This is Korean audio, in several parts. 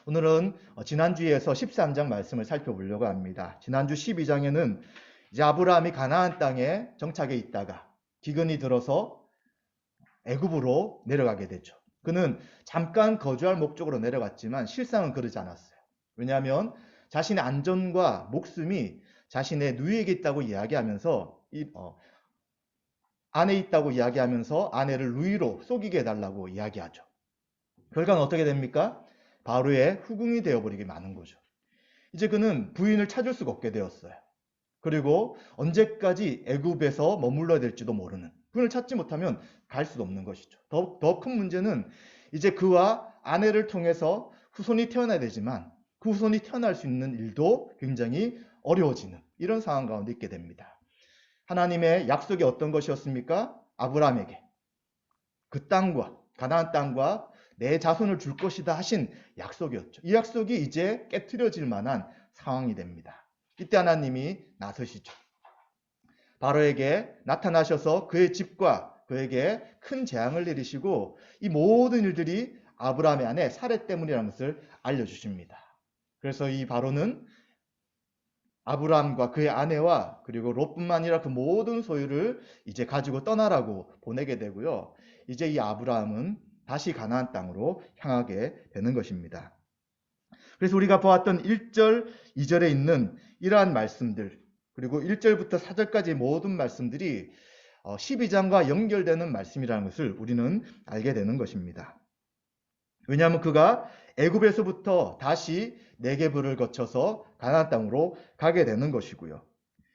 오늘은 지난주에서 13장 말씀을 살펴보려고 합니다. 지난주 12장에는 이제 아브라함이 가나안 땅에 정착해 있다가 기근이 들어서 애굽으로 내려가게 되죠. 그는 잠깐 거주할 목적으로 내려갔지만 실상은 그러지 않았어요. 왜냐하면 자신의 안전과 목숨이 자신의 누이에게 있다고 이야기하면서 아내 있다고 이야기하면서 아내를 누이로 속이게 해달라고 이야기하죠. 결과는 어떻게 됩니까? 바로의 후궁이 되어버리게 마는 거죠. 이제 그는 부인을 찾을 수가 없게 되었어요. 그리고 언제까지 애굽에서 머물러야 될지도 모르는, 부인을 찾지 못하면 갈 수도 없는 것이죠. 더 큰 문제는 이제 그와 아내를 통해서 후손이 태어나야 되지만 그 후손이 태어날 수 있는 일도 굉장히 어려워지는 이런 상황 가운데 있게 됩니다. 하나님의 약속이 어떤 것이었습니까? 아브라함에게 그 땅과 가나안 땅과 내 자손을 줄 것이다 하신 약속이었죠. 이 약속이 이제 깨트려질 만한 상황이 됩니다. 이때 하나님이 나서시죠. 바로에게 나타나셔서 그의 집과 그에게 큰 재앙을 내리시고 이 모든 일들이 아브라함의 아내 사레 때문이라는 것을 알려주십니다. 그래서 이 바로는 아브라함과 그의 아내와 그리고 롯뿐만 아니라 그 모든 소유를 이제 가지고 떠나라고 보내게 되고요. 이제 이 아브라함은 다시 가나안 땅으로 향하게 되는 것입니다. 그래서 우리가 보았던 1절, 2절에 있는 이러한 말씀들, 그리고 1절부터 4절까지 모든 말씀들이 12장과 연결되는 말씀이라는 것을 우리는 알게 되는 것입니다. 왜냐하면 그가 애굽에서부터 다시 네게브를 거쳐서 가나안 땅으로 가게 되는 것이고요.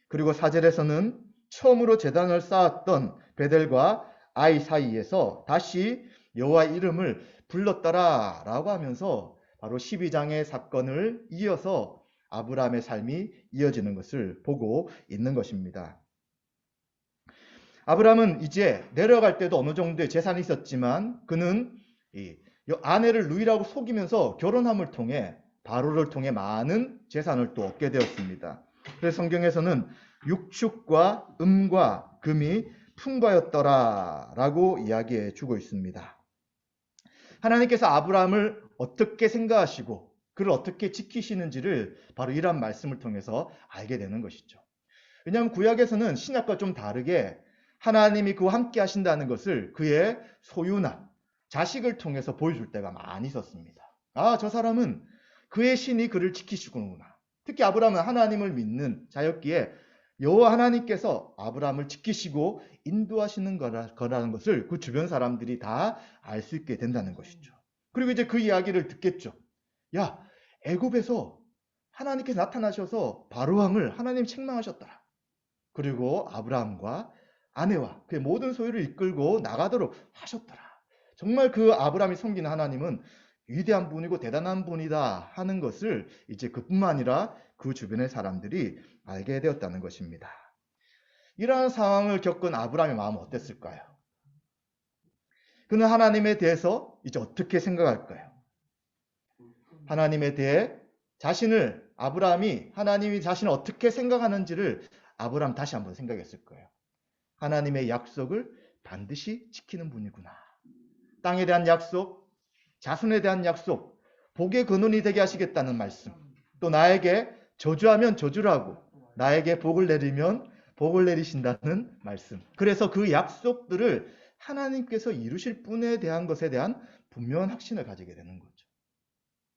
그리고 4절에서는 처음으로 제단을 쌓았던 베델과 아이 사이에서 다시 여호와의 이름을 불렀더라라고 하면서 바로 12장의 사건을 이어서 아브라함의 삶이 이어지는 것을 보고 있는 것입니다. 아브라함은 이제 내려갈 때도 어느 정도의 재산이 있었지만 그는 아내를 누이라고 속이면서 결혼함을 통해 바로를 통해 많은 재산을 또 얻게 되었습니다. 그래서 성경에서는 육축과 음과 금이 풍부하였더라라고 이야기해 주고 있습니다. 하나님께서 아브라함을 어떻게 생각하시고 그를 어떻게 지키시는지를 바로 이러한 말씀을 통해서 알게 되는 것이죠. 왜냐하면 구약에서는 신약과 좀 다르게 하나님이 그와 함께 하신다는 것을 그의 소유나 자식을 통해서 보여줄 때가 많이 있었습니다. 아, 저 사람은 그의 신이 그를 지키시구나. 특히 아브라함은 하나님을 믿는 자였기에 여호와 하나님께서 아브라함을 지키시고 인도하시는 거라는 것을 그 주변 사람들이 다 알 수 있게 된다는 것이죠. 그리고 이제 그 이야기를 듣겠죠. 야, 애굽에서 하나님께서 나타나셔서 바로왕을 하나님 책망하셨더라. 그리고 아브라함과 아내와 그의 모든 소유를 이끌고 나가도록 하셨더라. 정말 그 아브라함이 섬기는 하나님은 위대한 분이고 대단한 분이다 하는 것을 이제 그뿐만 아니라 그 주변의 사람들이 알게 되었다는 것입니다. 이러한 상황을 겪은 아브라함의 마음은 어땠을까요? 그는 하나님에 대해서 이제 어떻게 생각할까요? 하나님에 대해 아브라함이 하나님이 자신을 어떻게 생각하는지를 아브라함 다시 한번 생각했을 거예요. 하나님의 약속을 반드시 지키는 분이구나. 땅에 대한 약속, 자손에 대한 약속, 복의 근원이 되게 하시겠다는 말씀, 또 나에게 저주하면 저주를 하고 나에게 복을 내리면 복을 내리신다는 말씀. 그래서 그 약속들을 하나님께서 이루실 분에 대한 것에 대한 분명한 확신을 가지게 되는 거죠.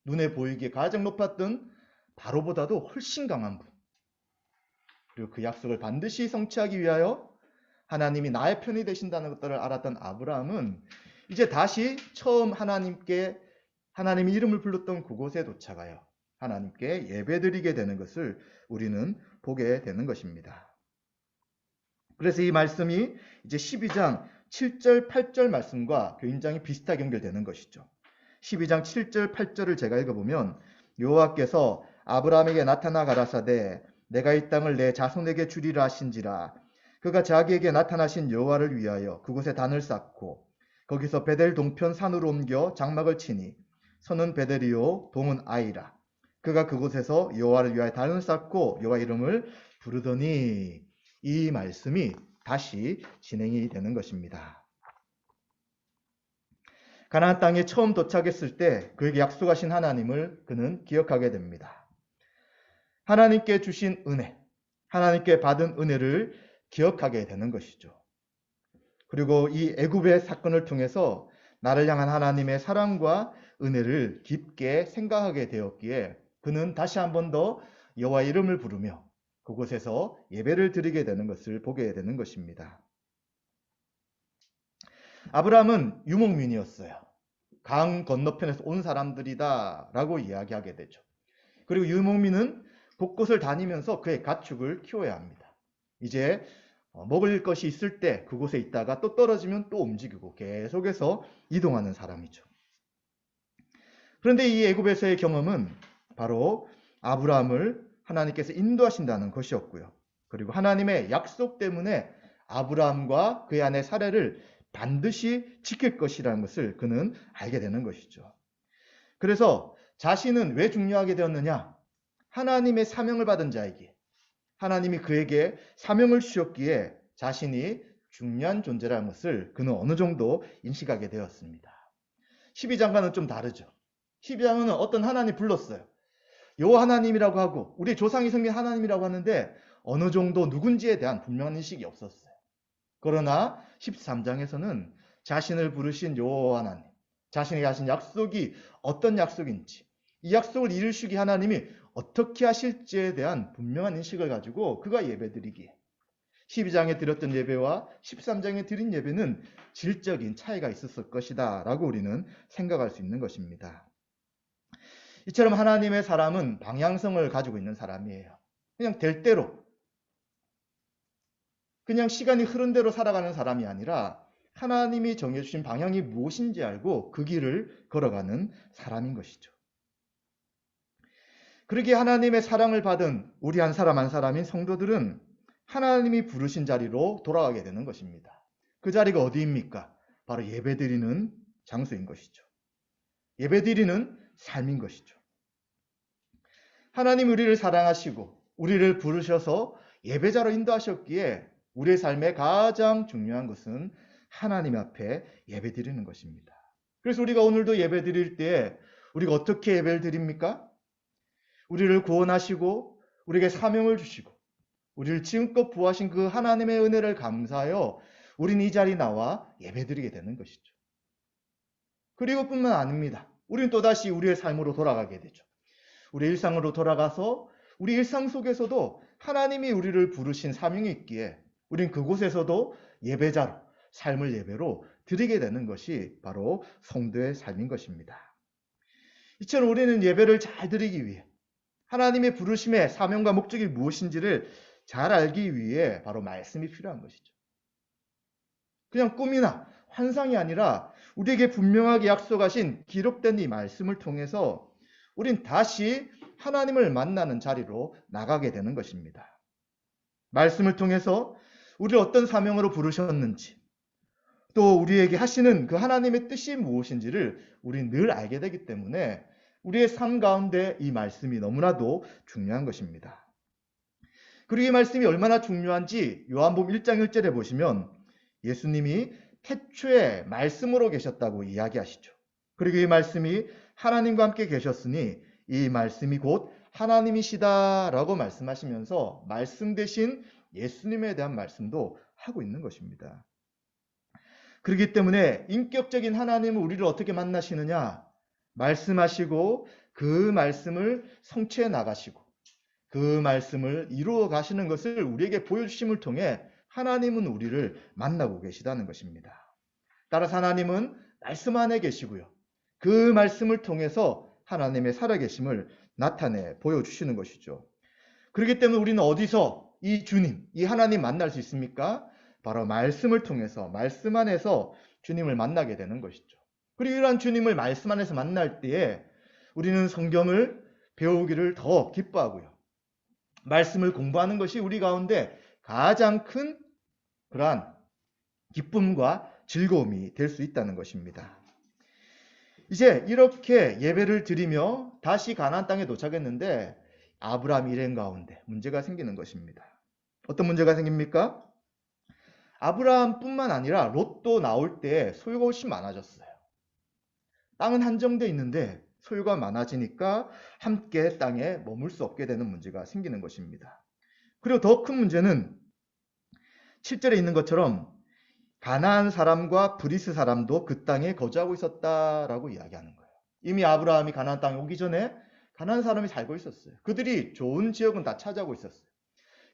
눈에 보이기에 가장 높았던 바로보다도 훨씬 강한 분. 그리고 그 약속을 반드시 성취하기 위하여 하나님이 나의 편이 되신다는 것들을 알았던 아브라함은 이제 다시 처음 하나님이 이름을 불렀던 그곳에 도착하여 하나님께 예배드리게 되는 것을 우리는 보게 되는 것입니다. 그래서 이 말씀이 이제 12장 7절, 8절 말씀과 굉장히 비슷하게 연결되는 것이죠. 12장 7절, 8절을 제가 읽어보면 여호와께서 아브라함에게 나타나 가라사대 내가 이 땅을 내 자손에게 주리라 하신지라 그가 자기에게 나타나신 여호와를 위하여 그곳에 단을 쌓고 거기서 베델 동편 산으로 옮겨 장막을 치니 서는 베델이요 동은 아이라 그가 그곳에서 여호와를 위하여 단을 쌓고 여호와 이름을 부르더니 이 말씀이 다시 진행이 되는 것입니다. 가나안 땅에 처음 도착했을 때 그에게 약속하신 하나님을 그는 기억하게 됩니다. 하나님께 주신 은혜, 하나님께 받은 은혜를 기억하게 되는 것이죠. 그리고 이 애굽의 사건을 통해서 나를 향한 하나님의 사랑과 은혜를 깊게 생각하게 되었기에 그는 다시 한 번 더 여호와의 이름을 부르며 그곳에서 예배를 드리게 되는 것을 보게 되는 것입니다. 아브라함은 유목민이었어요. 강 건너편에서 온 사람들이다 라고 이야기하게 되죠. 그리고 유목민은 곳곳을 다니면서 그의 가축을 키워야 합니다. 이제 먹을 것이 있을 때 그곳에 있다가 또 떨어지면 또 움직이고 계속해서 이동하는 사람이죠. 그런데 이 애굽에서의 경험은 바로 아브라함을 하나님께서 인도하신다는 것이었고요. 그리고 하나님의 약속 때문에 아브라함과 그의 아내 사레를 반드시 지킬 것이라는 것을 그는 알게 되는 것이죠. 그래서 자신은 왜 중요하게 되었느냐? 하나님의 사명을 받은 자에게 하나님이 그에게 사명을 주셨기에 자신이 중요한 존재라는 것을 그는 어느 정도 인식하게 되었습니다. 12장과는 좀 다르죠. 12장은 어떤 하나님 불렀어요. 여호와 하나님이라고 하고 우리 조상이 섬긴 하나님이라고 하는데 어느 정도 누군지에 대한 분명한 인식이 없었어요. 그러나 13장에서는 자신을 부르신 여호와 하나님, 자신에게 하신 약속이 어떤 약속인지, 이 약속을 이루시기 하나님이 어떻게 하실지에 대한 분명한 인식을 가지고 그가 예배드리기에 12장에 드렸던 예배와 13장에 드린 예배는 질적인 차이가 있었을 것이다 라고 우리는 생각할 수 있는 것입니다. 이처럼 하나님의 사람은 방향성을 가지고 있는 사람이에요. 그냥 될 대로, 그냥 시간이 흐른 대로 살아가는 사람이 아니라 하나님이 정해주신 방향이 무엇인지 알고 그 길을 걸어가는 사람인 것이죠. 그러기에 하나님의 사랑을 받은 우리 한 사람 한 사람인 성도들은 하나님이 부르신 자리로 돌아가게 되는 것입니다. 그 자리가 어디입니까? 바로 예배드리는 장소인 것이죠. 예배드리는 삶인 것이죠. 하나님 우리를 사랑하시고 우리를 부르셔서 예배자로 인도하셨기에 우리의 삶의 가장 중요한 것은 하나님 앞에 예배드리는 것입니다. 그래서 우리가 오늘도 예배드릴 때 우리가 어떻게 예배를 드립니까? 우리를 구원하시고 우리에게 사명을 주시고 우리를 지금껏 부하신 그 하나님의 은혜를 감사하여 우리는 이 자리에 나와 예배드리게 되는 것이죠. 그리고 뿐만 아닙니다. 우리는 또다시 우리의 삶으로 돌아가게 되죠. 우리 일상으로 돌아가서 우리 일상 속에서도 하나님이 우리를 부르신 사명이 있기에 우린 그곳에서도 예배자로 삶을 예배로 드리게 되는 것이 바로 성도의 삶인 것입니다. 이처럼 우리는 예배를 잘 드리기 위해 하나님의 부르심의 사명과 목적이 무엇인지를 잘 알기 위해 바로 말씀이 필요한 것이죠. 그냥 꿈이나 환상이 아니라 우리에게 분명하게 약속하신 기록된 이 말씀을 통해서 우린 다시 하나님을 만나는 자리로 나가게 되는 것입니다. 말씀을 통해서 우리를 어떤 사명으로 부르셨는지 또 우리에게 하시는 그 하나님의 뜻이 무엇인지를 우린 늘 알게 되기 때문에 우리의 삶 가운데 이 말씀이 너무나도 중요한 것입니다. 그리고 이 말씀이 얼마나 중요한지 요한복음 1장 1절에 보시면 예수님이 태초에 말씀으로 계셨다고 이야기하시죠. 그리고 이 말씀이 하나님과 함께 계셨으니 이 말씀이 곧 하나님이시다라고 말씀하시면서 말씀 대신 예수님에 대한 말씀도 하고 있는 것입니다. 그렇기 때문에 인격적인 하나님은 우리를 어떻게 만나시느냐? 말씀하시고 그 말씀을 성취해 나가시고 그 말씀을 이루어 가시는 것을 우리에게 보여주심을 통해 하나님은 우리를 만나고 계시다는 것입니다. 따라서 하나님은 말씀 안에 계시고요. 그 말씀을 통해서 하나님의 살아계심을 나타내 보여주시는 것이죠. 그렇기 때문에 우리는 어디서 이 주님, 이 하나님 만날 수 있습니까? 바로 말씀을 통해서 말씀 안에서 주님을 만나게 되는 것이죠. 그리고 이러한 주님을 말씀 안에서 만날 때에 우리는 성경을 배우기를 더 기뻐하고요. 말씀을 공부하는 것이 우리 가운데 가장 큰 그러한 기쁨과 즐거움이 될 수 있다는 것입니다. 이제 이렇게 예배를 드리며 다시 가나안 땅에 도착했는데 아브라함 일행 가운데 문제가 생기는 것입니다. 어떤 문제가 생깁니까? 아브라함뿐만 아니라 롯도 나올 때 소유가 훨씬 많아졌어요. 땅은 한정돼 있는데 소유가 많아지니까 함께 땅에 머물 수 없게 되는 문제가 생기는 것입니다. 그리고 더 큰 문제는 7절에 있는 것처럼 가나안 사람과 브리스 사람도 그 땅에 거주하고 있었다라고 이야기하는 거예요. 이미 아브라함이 가나안 땅에 오기 전에 가나안 사람이 살고 있었어요. 그들이 좋은 지역은 다 차지하고 있었어요.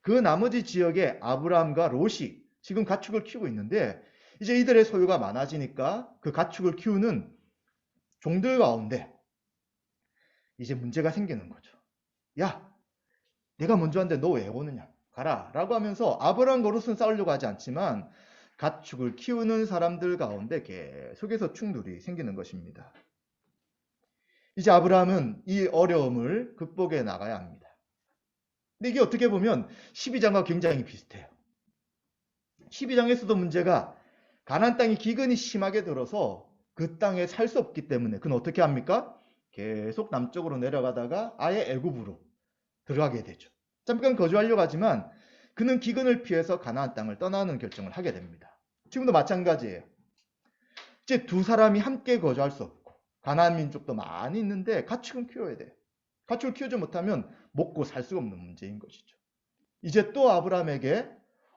그 나머지 지역에 아브라함과 롯이 지금 가축을 키우고 있는데 이제 이들의 소유가 많아지니까 그 가축을 키우는 종들 가운데 이제 문제가 생기는 거죠. 야, 내가 먼저 왔는데 너 왜 오느냐? 가라 라고 하면서 아브라함과 롯은 싸우려고 하지 않지만 가축을 키우는 사람들 가운데 계속해서 충돌이 생기는 것입니다. 이제 아브라함은 이 어려움을 극복해 나가야 합니다. 근데 이게 어떻게 보면 12장과 굉장히 비슷해요. 12장에서도 문제가 가나안 땅이 기근이 심하게 들어서 그 땅에 살 수 없기 때문에 그는 어떻게 합니까? 계속 남쪽으로 내려가다가 아예 애굽으로 들어가게 되죠. 잠깐 거주하려고 하지만 그는 기근을 피해서 가나안 땅을 떠나는 결정을 하게 됩니다. 지금도 마찬가지예요. 이제 두 사람이 함께 거주할 수 없고 가나안 민족도 많이 있는데 가축은 키워야 돼요. 가축을 키우지 못하면 먹고 살 수가 없는 문제인 것이죠. 이제 또 아브라함에게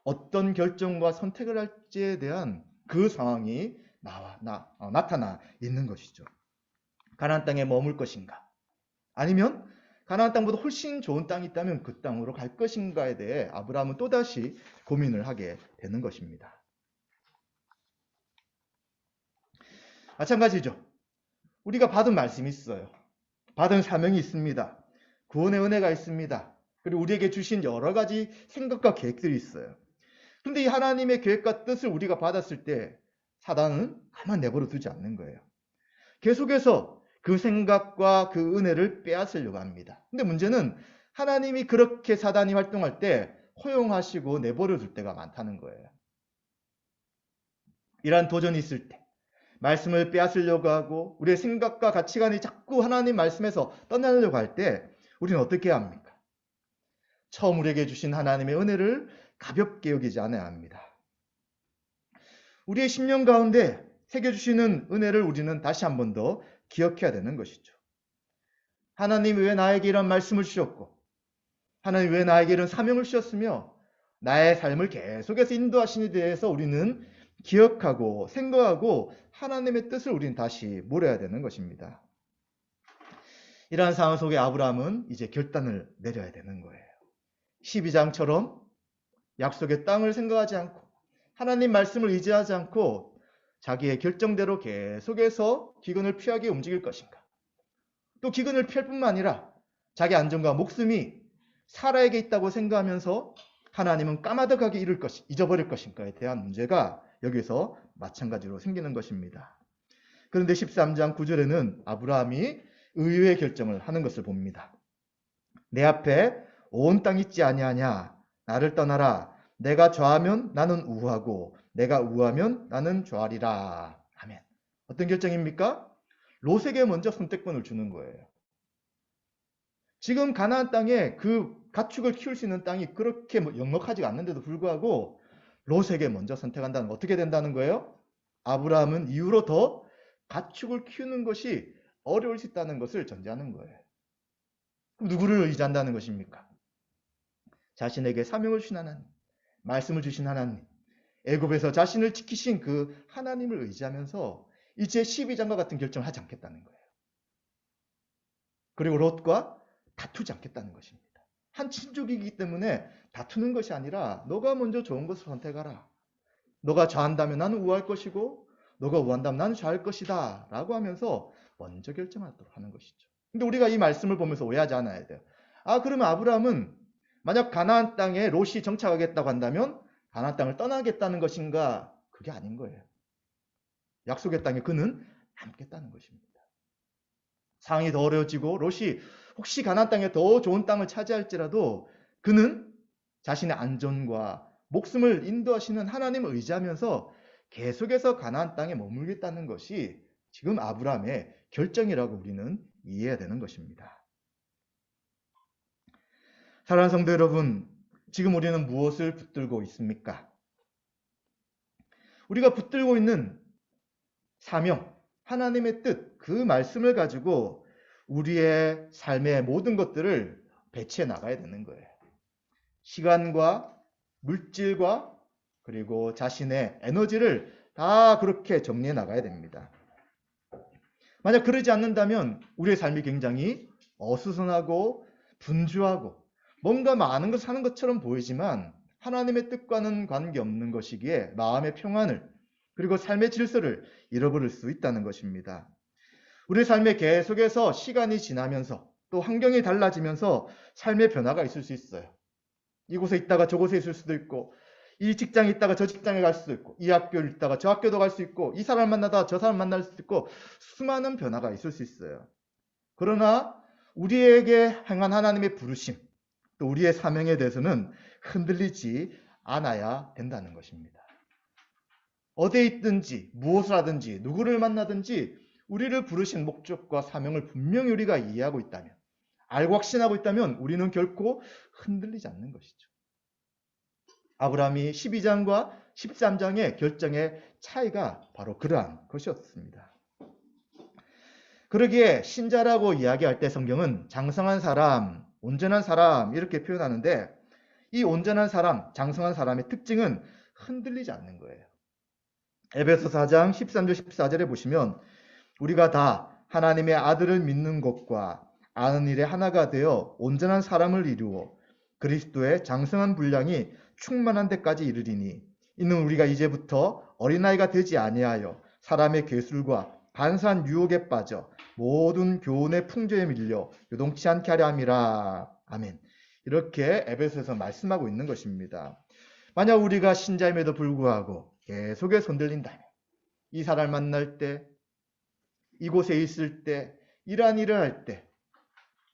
어떤 결정과 선택을 할지에 대한 그 상황이 나타나 있는 것이죠. 가나안 땅에 머물 것인가? 아니면 가나안 땅보다 훨씬 좋은 땅이 있다면 그 땅으로 갈 것인가에 대해 아브라함은 또다시 고민을 하게 되는 것입니다. 마찬가지죠. 우리가 받은 말씀이 있어요. 받은 사명이 있습니다. 구원의 은혜가 있습니다. 그리고 우리에게 주신 여러 가지 생각과 계획들이 있어요. 그런데 이 하나님의 계획과 뜻을 우리가 받았을 때 사단은 가만 내버려 두지 않는 거예요. 계속해서 그 생각과 그 은혜를 빼앗으려고 합니다. 근데 문제는 하나님이 그렇게 사단이 활동할 때 허용하시고 내버려 둘 때가 많다는 거예요. 이러한 도전이 있을 때 말씀을 빼앗으려고 하고 우리의 생각과 가치관이 자꾸 하나님 말씀에서 떠나려고 할 때 우리는 어떻게 해야 합니까? 처음 우리에게 주신 하나님의 은혜를 가볍게 여기지 않아야 합니다. 우리의 심령 가운데 새겨주시는 은혜를 우리는 다시 한 번 더 기억해야 되는 것이죠. 하나님이 왜 나에게 이런 말씀을 주셨고 하나님이 왜 나에게 이런 사명을 주셨으며 나의 삶을 계속해서 인도하시는 데 대해서 우리는 기억하고 생각하고 하나님의 뜻을 우리는 다시 물어야 되는 것입니다. 이러한 상황 속에 아브라함은 이제 결단을 내려야 되는 거예요. 12장처럼 약속의 땅을 생각하지 않고 하나님 말씀을 의지하지 않고 자기의 결정대로 계속해서 기근을 피하게 움직일 것인가? 또 기근을 피할 뿐만 아니라 자기 안전과 목숨이 사라에게 있다고 생각하면서 하나님은 까마득하게 잊어버릴 것인가에 대한 문제가 여기서 마찬가지로 생기는 것입니다. 그런데 13장 9절에는 아브라함이 의외의 결정을 하는 것을 봅니다. 내 앞에 온 땅 있지 아니하냐? 나를 떠나라. 내가 좌하면 나는 우하고 내가 우하면 나는 좌하리라. 아멘. 어떤 결정입니까? 롯에게 먼저 선택권을 주는 거예요. 지금 가나안 땅에 그 가축을 키울 수 있는 땅이 그렇게 넉넉하지 않는데도 불구하고 롯에게 먼저 선택한다는 건 어떻게 된다는 거예요? 아브라함은 이후로 더 가축을 키우는 것이 어려울 수 있다는 것을 전제하는 거예요. 그럼 누구를 의지한다는 것입니까? 자신에게 사명을 주신 하나님, 말씀을 주신 하나님, 애굽에서 자신을 지키신 그 하나님을 의지하면서 이제 12장과 같은 결정을 하지 않겠다는 거예요. 그리고 롯과 다투지 않겠다는 것입니다. 한 친족이기 때문에 다투는 것이 아니라 너가 먼저 좋은 것을 선택하라. 너가 좌한다면 나는 우할 것이고 너가 우한다면 나는 좌할 것이다 라고 하면서 먼저 결정하도록 하는 것이죠. 근데 우리가 이 말씀을 보면서 오해하지 않아야 돼요. 그러면 아브라함은 만약 가나안 땅에 롯이 정착하겠다고 한다면 가나안 땅을 떠나겠다는 것인가? 그게 아닌 거예요. 약속의 땅에 그는 남겠다는 것입니다. 상황이 더 어려워지고 롯이 혹시 가나안 땅에 더 좋은 땅을 차지할지라도 그는 자신의 안전과 목숨을 인도하시는 하나님을 의지하면서 계속해서 가나안 땅에 머물겠다는 것이 지금 아브라함의 결정이라고 우리는 이해해야 되는 것입니다. 사랑하는 성도 여러분, 지금 우리는 무엇을 붙들고 있습니까? 우리가 붙들고 있는 사명, 하나님의 뜻, 그 말씀을 가지고 우리의 삶의 모든 것들을 배치해 나가야 되는 거예요. 시간과 물질과 그리고 자신의 에너지를 다 그렇게 정리해 나가야 됩니다. 만약 그러지 않는다면 우리의 삶이 굉장히 어수선하고 분주하고 뭔가 많은 걸 사는 것처럼 보이지만 하나님의 뜻과는 관계없는 것이기에 마음의 평안을 그리고 삶의 질서를 잃어버릴 수 있다는 것입니다. 우리 삶의 계속해서 시간이 지나면서 또 환경이 달라지면서 삶의 변화가 있을 수 있어요. 이곳에 있다가 저곳에 있을 수도 있고 이 직장에 있다가 저 직장에 갈 수도 있고 이 학교에 있다가 저 학교도 갈 수 있고 이 사람 만나다가 저 사람 만날 수도 있고 수많은 변화가 있을 수 있어요. 그러나 우리에게 향한 하나님의 부르심 또 우리의 사명에 대해서는 흔들리지 않아야 된다는 것입니다. 어디에 있든지 무엇을 하든지 누구를 만나든지 우리를 부르신 목적과 사명을 분명히 우리가 이해하고 있다면 알고 확신하고 있다면 우리는 결코 흔들리지 않는 것이죠. 아브라함이 12장과 13장의 결정의 차이가 바로 그러한 것이었습니다. 그러기에 신자라고 이야기할 때 성경은 장성한 사람, 온전한 사람 이렇게 표현하는데 이 온전한 사람, 장성한 사람의 특징은 흔들리지 않는 거예요. 에베소 4장 13절 14절에 보시면 우리가 다 하나님의 아들을 믿는 것과 아는 일에 하나가 되어 온전한 사람을 이루어 그리스도의 장성한 분량이 충만한 데까지 이르리니 이는 우리가 이제부터 어린아이가 되지 아니하여 사람의 괴술과 간사한 유혹에 빠져 모든 교훈의 풍조에 밀려 요동치 않게 하려 함이라. 아멘. 이렇게 에베소에서 말씀하고 있는 것입니다. 만약 우리가 신자임에도 불구하고 계속해서 흔들린다면 이 사람을 만날 때 이곳에 있을 때 이러한 일을 할 때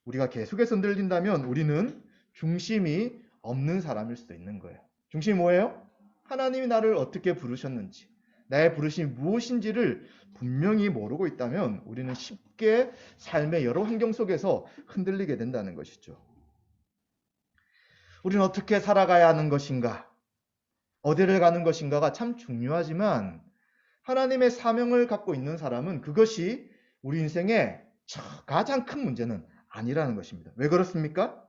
우리가 계속해서 흔들린다면 우리는 중심이 없는 사람일 수도 있는 거예요. 중심이 뭐예요? 하나님이 나를 어떻게 부르셨는지 나의 부르심이 무엇인지를 분명히 모르고 있다면 우리는 쉽게 삶의 여러 환경 속에서 흔들리게 된다는 것이죠. 우리는 어떻게 살아가야 하는 것인가? 어디를 가는 것인가가 참 중요하지만 하나님의 사명을 갖고 있는 사람은 그것이 우리 인생의 가장 큰 문제는 아니라는 것입니다. 왜 그렇습니까?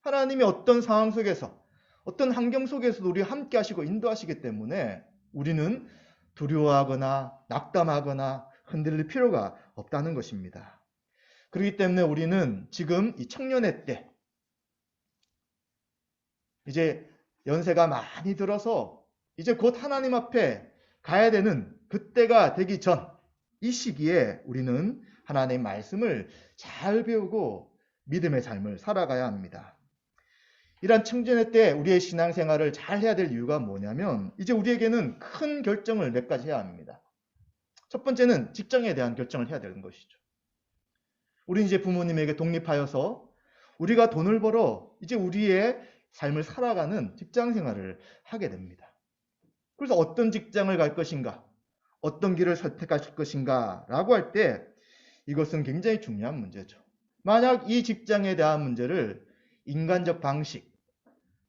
하나님이 어떤 상황 속에서 어떤 환경 속에서도 우리와 함께 하시고 인도하시기 때문에 우리는 두려워하거나 낙담하거나 흔들릴 필요가 없다는 것입니다. 그렇기 때문에 우리는 지금 이 청년의 때 이제 연세가 많이 들어서 이제 곧 하나님 앞에 가야 되는 그때가 되기 전 이 시기에 우리는 하나님의 말씀을 잘 배우고 믿음의 삶을 살아가야 합니다. 이런 청년의 때 우리의 신앙생활을 잘 해야 될 이유가 뭐냐면 이제 우리에게는 큰 결정을 몇 가지 해야 합니다. 첫 번째는 직장에 대한 결정을 해야 되는 것이죠. 우리 이제 부모님에게 독립하여서 우리가 돈을 벌어 이제 우리의 삶을 살아가는 직장 생활을 하게 됩니다. 그래서 어떤 직장을 갈 것인가, 어떤 길을 선택할 것인가 라고 할 때 이것은 굉장히 중요한 문제죠. 만약 이 직장에 대한 문제를 인간적 방식,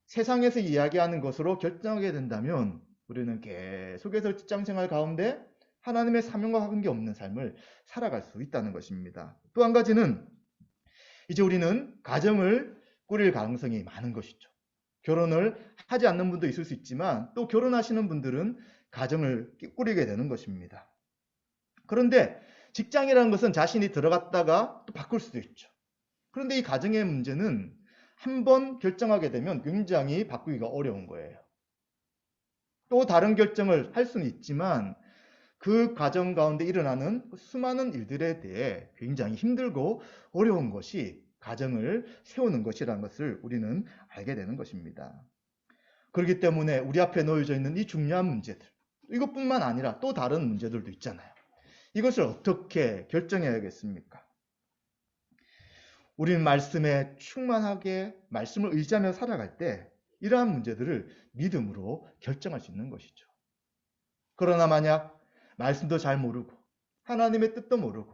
세상에서 이야기하는 것으로 결정하게 된다면 우리는 계속해서 직장생활 가운데 하나님의 사명과 관계없는 삶을 살아갈 수 있다는 것입니다. 또 한 가지는 이제 우리는 가정을 꾸릴 가능성이 많은 것이죠. 결혼을 하지 않는 분도 있을 수 있지만 또 결혼하시는 분들은 가정을 꾸리게 되는 것입니다. 그런데 직장이라는 것은 자신이 들어갔다가 또 바꿀 수도 있죠. 그런데 이 가정의 문제는 한번 결정하게 되면 굉장히 바꾸기가 어려운 거예요. 또 다른 결정을 할 수는 있지만 그 가정 가운데 일어나는 수많은 일들에 대해 굉장히 힘들고 어려운 것이 가정을 세우는 것이라는 것을 우리는 알게 되는 것입니다. 그렇기 때문에 우리 앞에 놓여져 있는 이 중요한 문제들, 이것뿐만 아니라 또 다른 문제들도 있잖아요. 이것을 어떻게 결정해야겠습니까? 우리는 말씀에 충만하게 말씀을 의지하며 살아갈 때 이러한 문제들을 믿음으로 결정할 수 있는 것이죠. 그러나 만약 말씀도 잘 모르고 하나님의 뜻도 모르고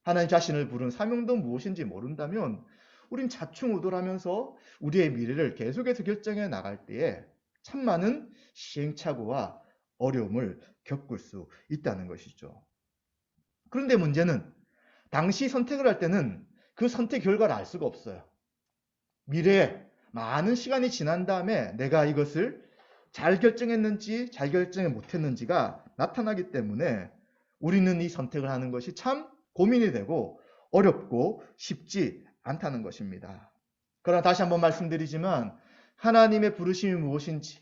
하나님 자신을 부른 사명도 무엇인지 모른다면 우린 자충우돌하면서 우리의 미래를 계속해서 결정해 나갈 때에 참 많은 시행착오와 어려움을 겪을 수 있다는 것이죠. 그런데 문제는 당시 선택을 할 때는 그 선택 결과를 알 수가 없어요. 미래에 많은 시간이 지난 다음에 내가 이것을 잘 결정했는지 잘 결정을 못했는지가 나타나기 때문에 우리는 이 선택을 하는 것이 참 고민이 되고 어렵고 쉽지 않다는 것입니다. 그러나 다시 한번 말씀드리지만 하나님의 부르심이 무엇인지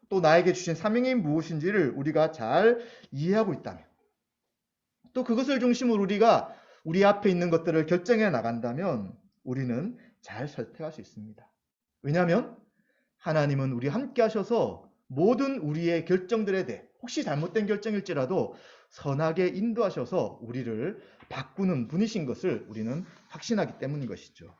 또 나에게 주신 사명이 무엇인지를 우리가 잘 이해하고 있다면 또 그것을 중심으로 우리가 우리 앞에 있는 것들을 결정해 나간다면 우리는 잘 선택할 수 있습니다. 왜냐하면 하나님은 우리 함께 하셔서 모든 우리의 결정들에 대해 혹시 잘못된 결정일지라도 선하게 인도하셔서 우리를 바꾸는 분이신 것을 우리는 확신하기 때문인 것이죠.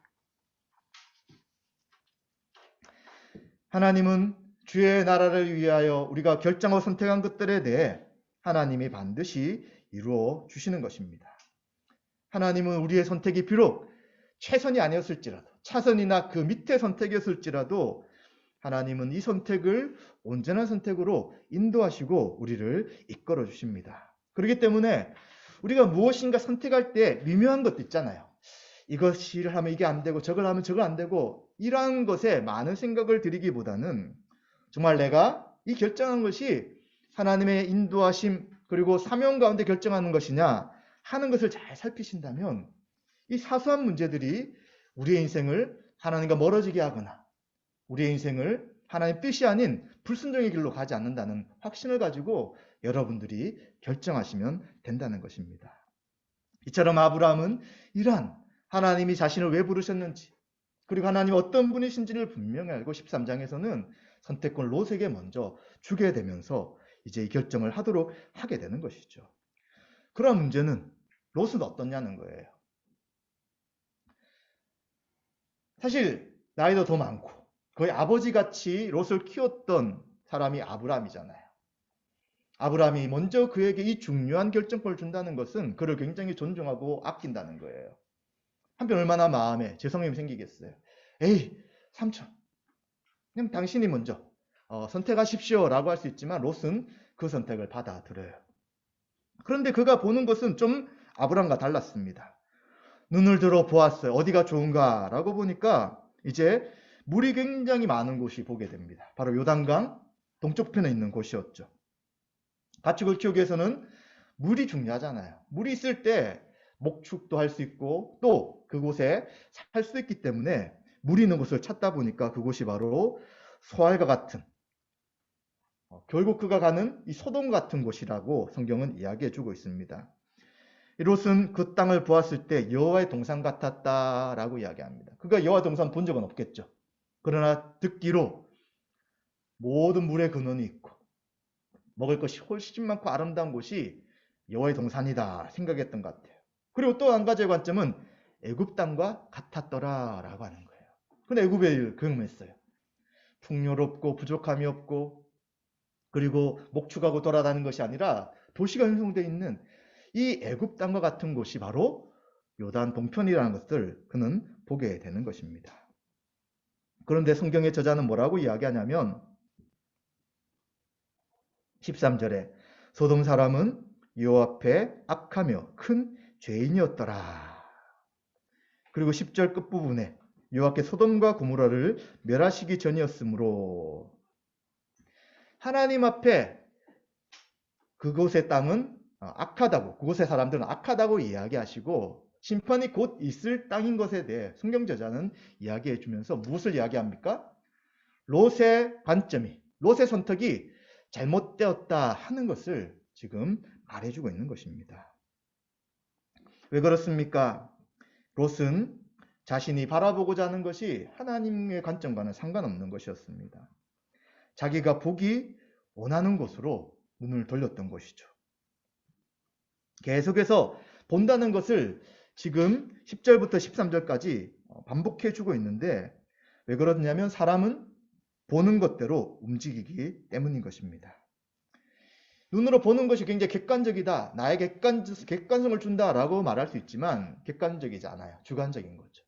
하나님은 주의 나라를 위하여 우리가 결정하고 선택한 것들에 대해 하나님이 반드시 이루어 주시는 것입니다. 하나님은 우리의 선택이 비록 최선이 아니었을지라도 차선이나 그 밑에 선택이었을지라도 하나님은 이 선택을 온전한 선택으로 인도하시고 우리를 이끌어 주십니다. 그렇기 때문에 우리가 무엇인가 선택할 때 미묘한 것도 있잖아요. 이것을 하면 이게 안 되고 저걸 하면 저걸 안 되고 이러한 것에 많은 생각을 들이기보다는 정말 내가 이 결정한 것이 하나님의 인도하심 그리고 사명 가운데 결정하는 것이냐 하는 것을 잘 살피신다면 이 사소한 문제들이 우리의 인생을 하나님과 멀어지게 하거나 우리의 인생을 하나님의 뜻이 아닌 불순종의 길로 가지 않는다는 확신을 가지고 여러분들이 결정하시면 된다는 것입니다. 이처럼 아브라함은 이러한 하나님이 자신을 왜 부르셨는지 그리고 하나님이 어떤 분이신지를 분명히 알고 13장에서는 선택권 롯에게 먼저 주게 되면서 이제 이 결정을 하게 되는 것이죠. 그런 문제는 롯은 어떻냐는 거예요. 사실 나이도 더 많고 거의 아버지같이 롯을 키웠던 사람이 아브라함이잖아요. 아브라함이 먼저 그에게 이 중요한 결정권을 준다는 것은 그를 굉장히 존중하고 아낀다는 거예요. 한편 얼마나 마음에 죄성이 생기겠어요. 에이 삼촌 그냥 당신이 먼저 선택하십시오 라고 할 수 있지만 롯은 그 선택을 받아들여요. 그런데 그가 보는 것은 좀 아브라함과 달랐습니다. 눈을 들어 보았어요. 어디가 좋은가 라고 보니까 이제 물이 굉장히 많은 곳이 보게 됩니다. 바로 요단강 동쪽편에 있는 곳이었죠. 가축을 키우기 위해서는 물이 중요하잖아요. 물이 있을 때 목축도 할 수 있고 또 그곳에 살 수 있기 때문에 물이 있는 곳을 찾다 보니까 그곳이 바로 소알과 같은 결국 그가 가는 이 소돔 같은 곳이라고 성경은 이야기해 주고 있습니다. 롯은 그 땅을 보았을 때 여호와의 동산 같았다라고 이야기합니다. 그가 여호와 동산 본 적은 없겠죠. 그러나 듣기로 모든 물의 근원이 있고 먹을 것이 훨씬 많고 아름다운 곳이 여호와의 동산이다 생각했던 것 같아요. 그리고 또 한 가지의 관점은 애굽 땅과 같았더라라고 하는 거예요. 근데 애굽의 일을 경험했어요. 풍요롭고 부족함이 없고 그리고 목축하고 돌아다니는 것이 아니라 도시가 형성되어 있는 이 애굽 땅과 같은 곳이 바로 요단 동편이라는 것을 그는 보게 되는 것입니다. 그런데 성경의 저자는 뭐라고 이야기하냐면 13절에 소돔 사람은 여호와 앞에 악하며 큰 죄인이었더라. 그리고 10절 끝부분에 여호와께 소돔과 고모라를 멸하시기 전이었으므로 하나님 앞에 그곳의 땅은 악하다고 그곳의 사람들은 악하다고 이야기하시고 심판이 곧 있을 땅인 것에 대해 성경 저자는 이야기해 주면서 무엇을 이야기합니까? 롯의 관점이 롯의 선택이 잘못되었다 하는 것을 지금 말해주고 있는 것입니다. 왜 그렇습니까? 롯은 자신이 바라보고자 하는 것이 하나님의 관점과는 상관없는 것이었습니다. 자기가 보기 원하는 곳으로 눈을 돌렸던 것이죠. 계속해서 본다는 것을 지금 10절부터 13절까지 반복해주고 있는데 왜 그러냐면 사람은 보는 것대로 움직이기 때문인 것입니다. 눈으로 보는 것이 굉장히 객관적이다. 나에게 객관성을 준다라고 말할 수 있지만 객관적이지 않아요. 주관적인 거죠.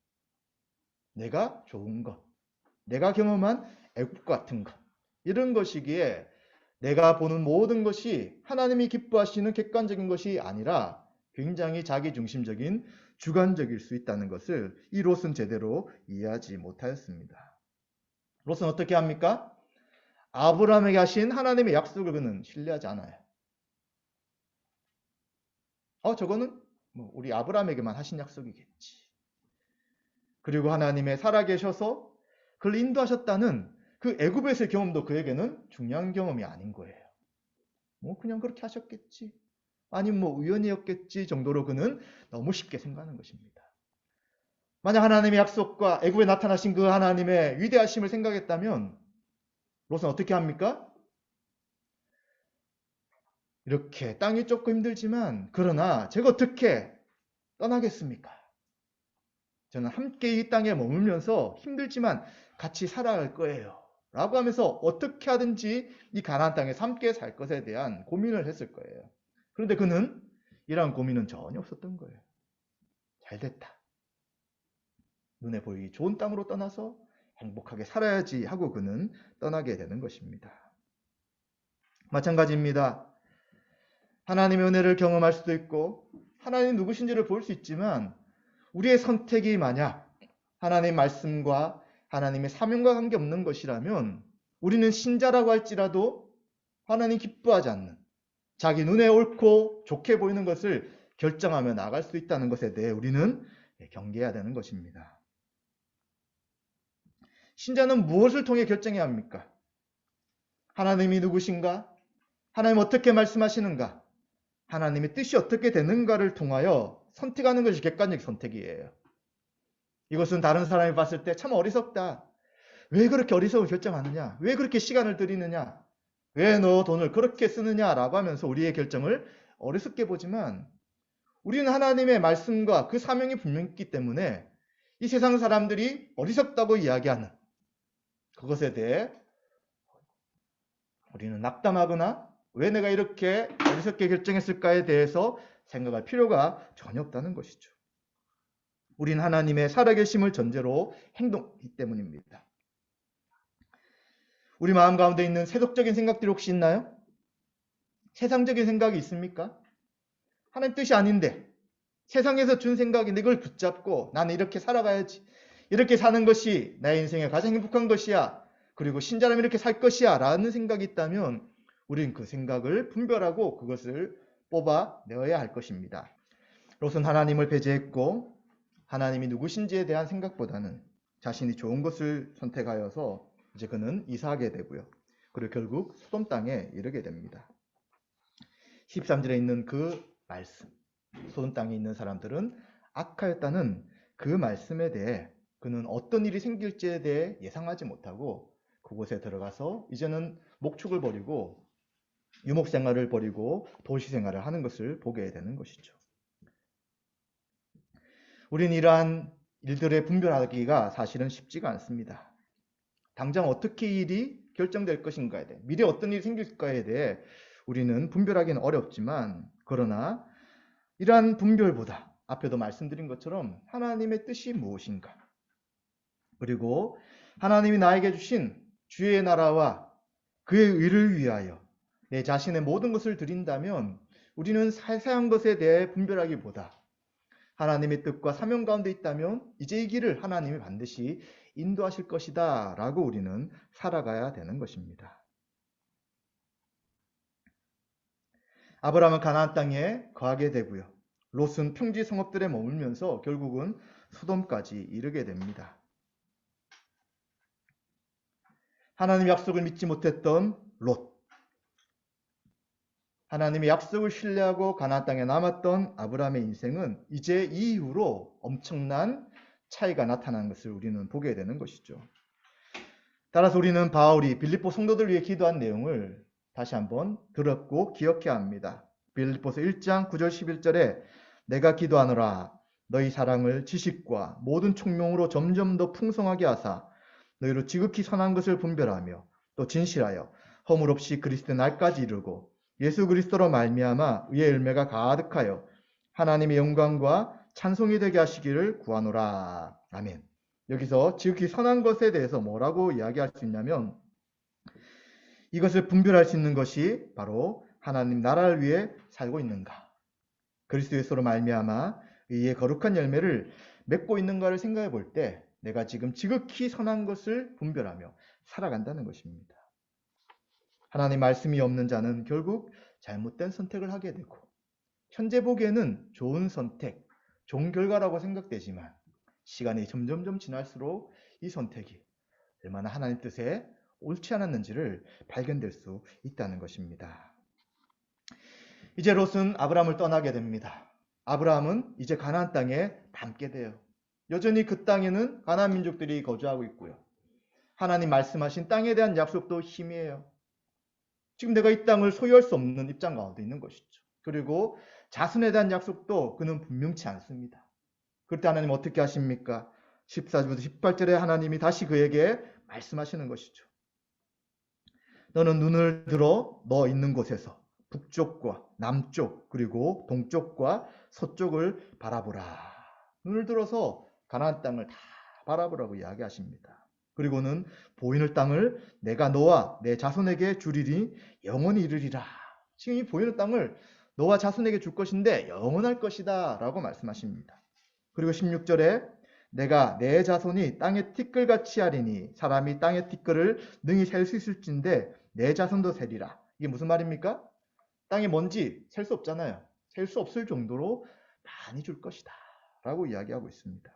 내가 좋은 것, 내가 경험한 애국 같은 것 이런 것이기에 내가 보는 모든 것이 하나님이 기뻐하시는 객관적인 것이 아니라 굉장히 자기중심적인 주관적일 수 있다는 것을 이 롯은 제대로 이해하지 못하였습니다. 롯은 어떻게 합니까? 아브라함에게 하신 하나님의 약속을 그는 신뢰하지 않아요. 저거는 우리 아브라함에게만 하신 약속이겠지. 그리고 하나님의 살아계셔서 그를 인도하셨다는 그 애굽에서의 경험도 그에게는 중요한 경험이 아닌 거예요. 그냥 그렇게 하셨겠지. 아니면 우연이었겠지 정도로 그는 너무 쉽게 생각하는 것입니다. 만약 하나님의 약속과 애굽에 나타나신 그 하나님의 위대하심을 생각했다면 롯은 어떻게 합니까? 이렇게 땅이 좁고 힘들지만 그러나 제가 어떻게 떠나겠습니까? 저는 함께 이 땅에 머물면서 힘들지만 같이 살아갈 거예요. 라고 하면서 어떻게 하든지 이 가나안 땅에서 함께 살 것에 대한 고민을 했을 거예요. 그런데 그는 이러한 고민은 전혀 없었던 거예요. 잘 됐다. 눈에 보이기 좋은 땅으로 떠나서 행복하게 살아야지 하고 그는 떠나게 되는 것입니다. 마찬가지입니다. 하나님의 은혜를 경험할 수도 있고 하나님 누구신지를 볼 수 있지만 우리의 선택이 만약 하나님의 말씀과 하나님의 사명과 관계없는 것이라면 우리는 신자라고 할지라도 하나님 기뻐하지 않는 자기 눈에 옳고 좋게 보이는 것을 결정하며 나갈 수 있다는 것에 대해 우리는 경계해야 되는 것입니다. 신자는 무엇을 통해 결정해야 합니까? 하나님이 누구신가? 하나님 어떻게 말씀하시는가? 하나님의 뜻이 어떻게 되는가를 통하여 선택하는 것이 객관적 선택이에요. 이것은 다른 사람이 봤을 때 참 어리석다. 왜 그렇게 어리석은 결정하느냐? 왜 그렇게 시간을 들이느냐? 왜 너 돈을 그렇게 쓰느냐라고 하면서 우리의 결정을 어리석게 보지만 우리는 하나님의 말씀과 그 사명이 분명히 있기 때문에 이 세상 사람들이 어리석다고 이야기하는 그것에 대해 우리는 낙담하거나 왜 내가 이렇게 어리석게 결정했을까에 대해서 생각할 필요가 전혀 없다는 것이죠. 우린 하나님의 살아계심을 전제로 행동하기 때문입니다. 우리 마음 가운데 있는 세속적인 생각들이 혹시 있나요? 세상적인 생각이 있습니까? 하나님 뜻이 아닌데 세상에서 준 생각인데 이걸 붙잡고 나는 이렇게 살아가야지. 이렇게 사는 것이 나의 인생의 가장 행복한 것이야. 그리고 신자라면 이렇게 살 것이야 라는 생각이 있다면 우리는 그 생각을 분별하고 그것을 뽑아내어야 할 것입니다. 롯은 하나님을 배제했고 하나님이 누구신지에 대한 생각보다는 자신이 좋은 것을 선택하여서 이제 그는 이사하게 되고요. 그리고 결국 소돔 땅에 이르게 됩니다. 13절에 있는 그 말씀, 소돔 땅에 있는 사람들은 악하였다는 그 말씀에 대해 그는 어떤 일이 생길지에 대해 예상하지 못하고 그곳에 들어가서 이제는 목축을 벌이고 유목 생활을 벌이고 도시 생활을 하는 것을 보게 되는 것이죠. 우린 이러한 일들의 분별하기가 사실은 쉽지가 않습니다. 당장 어떻게 일이 결정될 것인가에 대해, 미래에 어떤 일이 생길까에 대해 우리는 분별하기는 어렵지만 그러나 이러한 분별보다 앞에도 말씀드린 것처럼 하나님의 뜻이 무엇인가, 그리고 하나님이 나에게 주신 주의 나라와 그의 의를 위하여 내 자신의 모든 것을 드린다면 우리는 세세한 것에 대해 분별하기보다 하나님의 뜻과 사명 가운데 있다면 이제 이 길을 하나님이 반드시 인도하실 것이다 라고 우리는 살아가야 되는 것입니다. 아브라함은 가나안 땅에 거하게 되고요. 롯은 평지 성읍들에 머물면서 결국은 소돔까지 이르게 됩니다. 하나님 약속을 믿지 못했던 롯, 하나님의 약속을 신뢰하고 가나안 땅에 남았던 아브라함의 인생은 이제 이 이후로 엄청난 차이가 나타나는 것을 우리는 보게 되는 것이죠. 따라서 우리는 바울이 빌립보 성도들 위해 기도한 내용을 다시 한번 들었고 기억해야 합니다. 빌립보서 1장 9절 11절에 내가 기도하노라 너희 사랑을 지식과 모든 총명으로 점점 더 풍성하게 하사 너희로 지극히 선한 것을 분별하며 또 진실하여 허물 없이 그리스도의 날까지 이르고 예수 그리스도로 말미암아 의의 열매가 가득하여 하나님의 영광과 찬송이 되게 하시기를 구하노라. 아멘. 여기서 지극히 선한 것에 대해서 뭐라고 이야기할 수 있냐면 이것을 분별할 수 있는 것이 바로 하나님 나라를 위해 살고 있는가, 그리스도 예수로 말미암아 의의 거룩한 열매를 맺고 있는가를 생각해 볼 때 내가 지금 지극히 선한 것을 분별하며 살아간다는 것입니다. 하나님 말씀이 없는 자는 결국 잘못된 선택을 하게 되고 현재 보기에는 좋은 선택, 좋은 결과라고 생각되지만 시간이 점점점 지날수록 이 선택이 얼마나 하나님 뜻에 옳지 않았는지를 발견될 수 있다는 것입니다. 이제 롯은 아브라함을 떠나게 됩니다. 아브라함은 이제 가나안 땅에 담게 돼요. 여전히 그 땅에는 가나안 민족들이 거주하고 있고요. 하나님 말씀하신 땅에 대한 약속도 희미해요. 지금 내가 이 땅을 소유할 수 없는 입장 가운데 있는 것이죠. 그리고 자손에 대한 약속도 그는 분명치 않습니다. 그럴 때 하나님 어떻게 하십니까? 14절부터 18절에 하나님이 다시 그에게 말씀하시는 것이죠. 너는 눈을 들어 너 있는 곳에서 북쪽과 남쪽 그리고 동쪽과 서쪽을 바라보라. 눈을 들어서 가나안 땅을 다 바라보라고 이야기하십니다. 그리고는 보이는 땅을 내가 너와 내 자손에게 주리니 영원히 이르리라. 지금 이 보이는 땅을 너와 자손에게 줄 것인데 영원할 것이다 라고 말씀하십니다. 그리고 16절에 내가 내 자손이 땅의 티끌같이 하리니 사람이 땅의 티끌을 능히 셀 수 있을진데 내 자손도 세리라. 이게 무슨 말입니까? 땅에 먼지 셀 수 없잖아요. 셀 수 없을 정도로 많이 줄 것이다 라고 이야기하고 있습니다.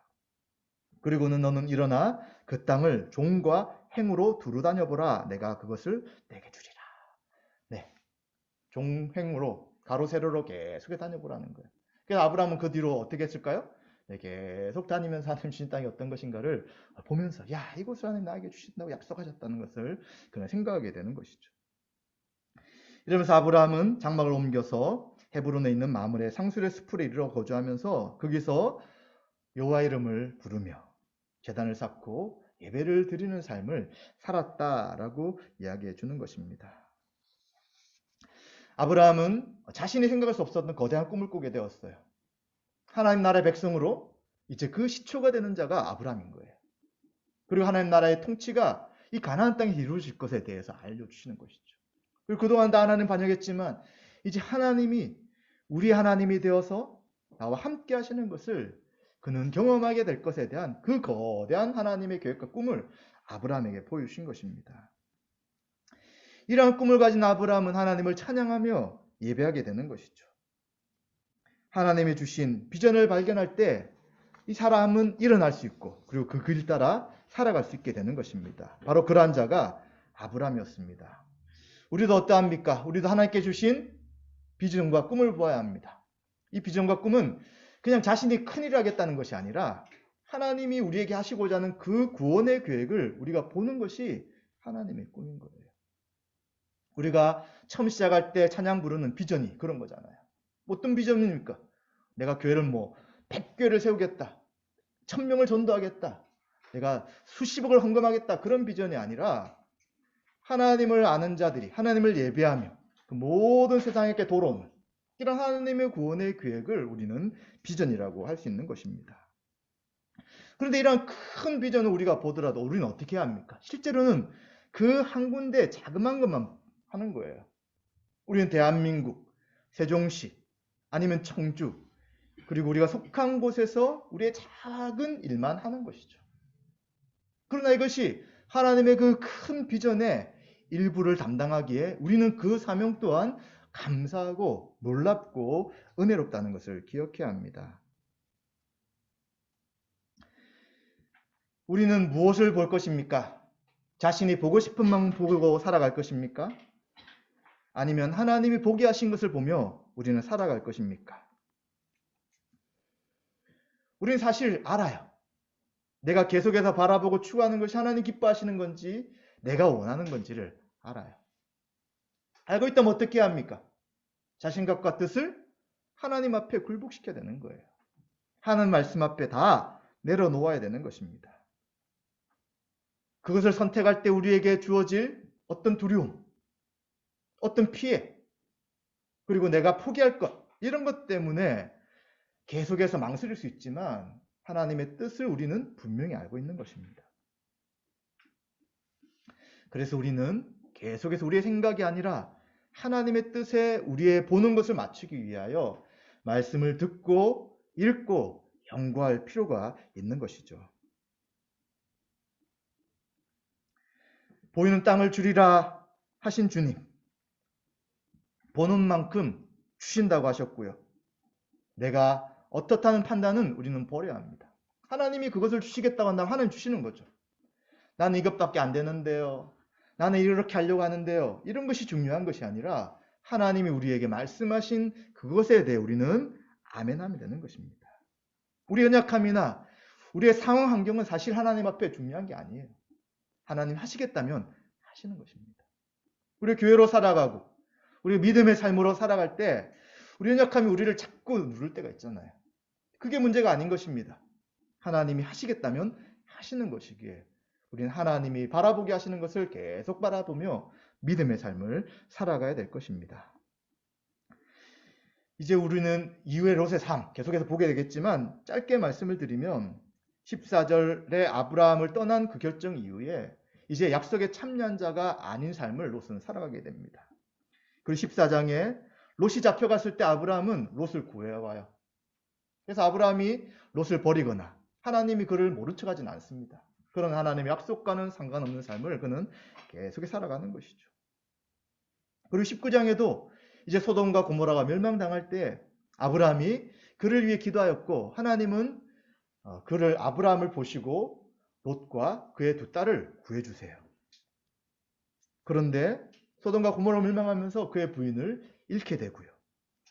그리고는 너는 일어나 그 땅을 종과 행으로 두루 다녀보라. 내가 그것을 내게 주리라. 네, 종행으로 가로 세로로 계속 다녀보라는 거예요. 그래서 아브라함은 그 뒤로 어떻게 했을까요? 네, 계속 다니면서 하나님 주신 땅이 어떤 것인가를 보면서 야, 이곳을 하나님 나에게 주신다고 약속하셨다는 것을 그냥 생각하게 되는 것이죠. 이러면서 아브라함은 장막을 옮겨서 헤브론에 있는 마므레 상술의 숲으로 이르러 거주하면서 거기서 여호와 이름을 부르며 제단을 쌓고 예배를 드리는 삶을 살았다라고 이야기해 주는 것입니다. 아브라함은 자신이 생각할 수 없었던 거대한 꿈을 꾸게 되었어요. 하나님 나라의 백성으로 이제 그 시초가 되는 자가 아브라함인 거예요. 그리고 하나님 나라의 통치가 이 가나안 땅에 이루어질 것에 대해서 알려주시는 것이죠. 그리고 그동안 다 하나님 반역했지만 이제 하나님이 우리 하나님이 되어서 나와 함께 하시는 것을 그는 경험하게 될 것에 대한 그 거대한 하나님의 계획과 꿈을 아브라함에게 보여주신 것입니다. 이러한 꿈을 가진 아브라함은 하나님을 찬양하며 예배하게 되는 것이죠. 하나님이 주신 비전을 발견할 때 이 사람은 일어날 수 있고 그리고 그 길 따라 살아갈 수 있게 되는 것입니다. 바로 그러한 자가 아브라함이었습니다. 우리도 어떠합니까? 우리도 하나님께 주신 비전과 꿈을 보아야 합니다. 이 비전과 꿈은 그냥 자신이 큰일을 하겠다는 것이 아니라 하나님이 우리에게 하시고자 하는 그 구원의 계획을 우리가 보는 것이 하나님의 꿈인 거예요. 우리가 처음 시작할 때 찬양 부르는 비전이 그런 거잖아요. 어떤 비전입니까? 내가 교회를 100교회를 세우겠다. 1000명을 전도하겠다. 내가 수십억을 헌금하겠다. 그런 비전이 아니라 하나님을 아는 자들이 하나님을 예배하며 그 모든 세상에게 돌아오는 이런 하나님의 구원의 계획을 우리는 비전이라고 할 수 있는 것입니다. 그런데 이런 큰 비전을 우리가 보더라도 우리는 어떻게 해야 합니까? 실제로는 그 한 군데 자그마한 것만 하는 거예요. 우리는 대한민국, 세종시, 아니면 청주, 그리고 우리가 속한 곳에서 우리의 작은 일만 하는 것이죠. 그러나 이것이 하나님의 그 큰 비전의 일부를 담당하기에 우리는 그 사명 또한 감사하고 놀랍고 은혜롭다는 것을 기억해야 합니다. 우리는 무엇을 볼 것입니까? 자신이 보고 싶은 만큼 보고 살아갈 것입니까? 아니면 하나님이 보게 하신 것을 보며 우리는 살아갈 것입니까? 우리는 사실 알아요. 내가 계속해서 바라보고 추구하는 것이 하나님 기뻐하시는 건지 내가 원하는 건지를 알아요. 알고 있다면 어떻게 해야 합니까? 자신감과 뜻을 하나님 앞에 굴복시켜야 되는 거예요. 하나님 말씀 앞에 다 내려놓아야 되는 것입니다. 그것을 선택할 때 우리에게 주어질 어떤 두려움, 어떤 피해, 그리고 내가 포기할 것, 이런 것 때문에 계속해서 망설일 수 있지만 하나님의 뜻을 우리는 분명히 알고 있는 것입니다. 그래서 우리는 계속해서 우리의 생각이 아니라 하나님의 뜻에 우리의 보는 것을 맞추기 위하여 말씀을 듣고 읽고 연구할 필요가 있는 것이죠. 보이는 땅을 주리라 하신 주님, 보는 만큼 주신다고 하셨고요. 내가 어떻다는 판단은 우리는 버려야 합니다. 하나님이 그것을 주시겠다고 한다면 하나님 주시는 거죠. 나는 이것밖에 안 되는데요. 나는 이렇게 하려고 하는데요. 이런 것이 중요한 것이 아니라 하나님이 우리에게 말씀하신 그것에 대해 우리는 아멘하면 되는 것입니다. 우리의 연약함이나 우리의 상황 환경은 사실 하나님 앞에 중요한 게 아니에요. 하나님 하시겠다면 하시는 것입니다. 우리 교회로 살아가고 우리 믿음의 삶으로 살아갈 때 우리 연약함이 우리를 자꾸 누를 때가 있잖아요. 그게 문제가 아닌 것입니다. 하나님이 하시겠다면 하시는 것이기에 우리는 하나님이 바라보게 하시는 것을 계속 바라보며 믿음의 삶을 살아가야 될 것입니다. 이제 우리는 이후의 롯의 삶 계속해서 보게 되겠지만 짧게 말씀을 드리면 14절에 아브라함을 떠난 그 결정 이후에 이제 약속에 참여한 자가 아닌 삶을 롯은 살아가게 됩니다. 그리고 14장에 롯이 잡혀갔을 때 아브라함은 롯을 구해와요. 그래서 아브라함이 롯을 버리거나 하나님이 그를 모른 척하지는 않습니다. 그런 하나님의 약속과는 상관없는 삶을 그는 계속 살아가는 것이죠. 그리고 19장에도 이제 소돔과 고모라가 멸망당할 때 아브라함이 그를 위해 기도하였고 하나님은 그를 아브라함을 보시고 롯과 그의 두 딸을 구해주세요. 그런데 소돔과 고모라가 멸망하면서 그의 부인을 잃게 되고요.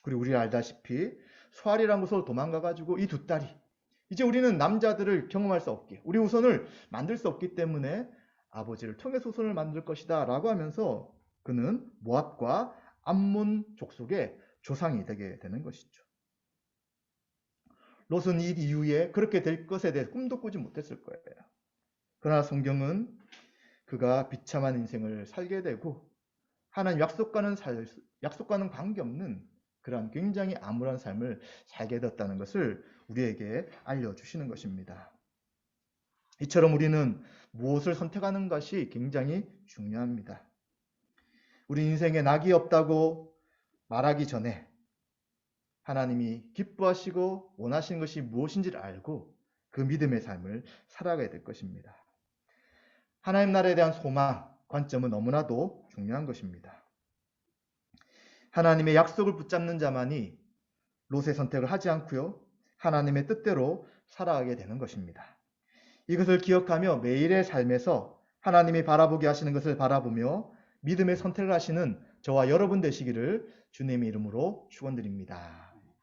그리고 우리가 알다시피 소알이라는 곳으로 도망가가지고 이 두 딸이 이제 우리는 남자들을 경험할 수 없게 우리 후손을 만들 수 없기 때문에 아버지를 통해서 후손을 만들 것이다 라고 하면서 그는 모압과 암몬 족속의 조상이 되게 되는 것이죠. 롯은 이 이후에 그렇게 될 것에 대해 꿈도 꾸지 못했을 거예요. 그러나 성경은 그가 비참한 인생을 살게 되고 하나님 약속과는 관계없는 그러한 굉장히 암울한 삶을 살게 되었다는 것을 우리에게 알려주시는 것입니다. 이처럼 우리는 무엇을 선택하는 것이 굉장히 중요합니다. 우리 인생에 낙이 없다고 말하기 전에 하나님이 기뻐하시고 원하시는 것이 무엇인지를 알고 그 믿음의 삶을 살아가야 될 것입니다. 하나님 나라에 대한 소망, 관점은 너무나도 중요한 것입니다. 하나님의 약속을 붙잡는 자만이 롯의 선택을 하지 않고요. 하나님의 뜻대로 살아가게 되는 것입니다. 이것을 기억하며 매일의 삶에서 하나님이 바라보게 하시는 것을 바라보며 믿음의 선택을 하시는 저와 여러분 되시기를 주님의 이름으로 축원드립니다.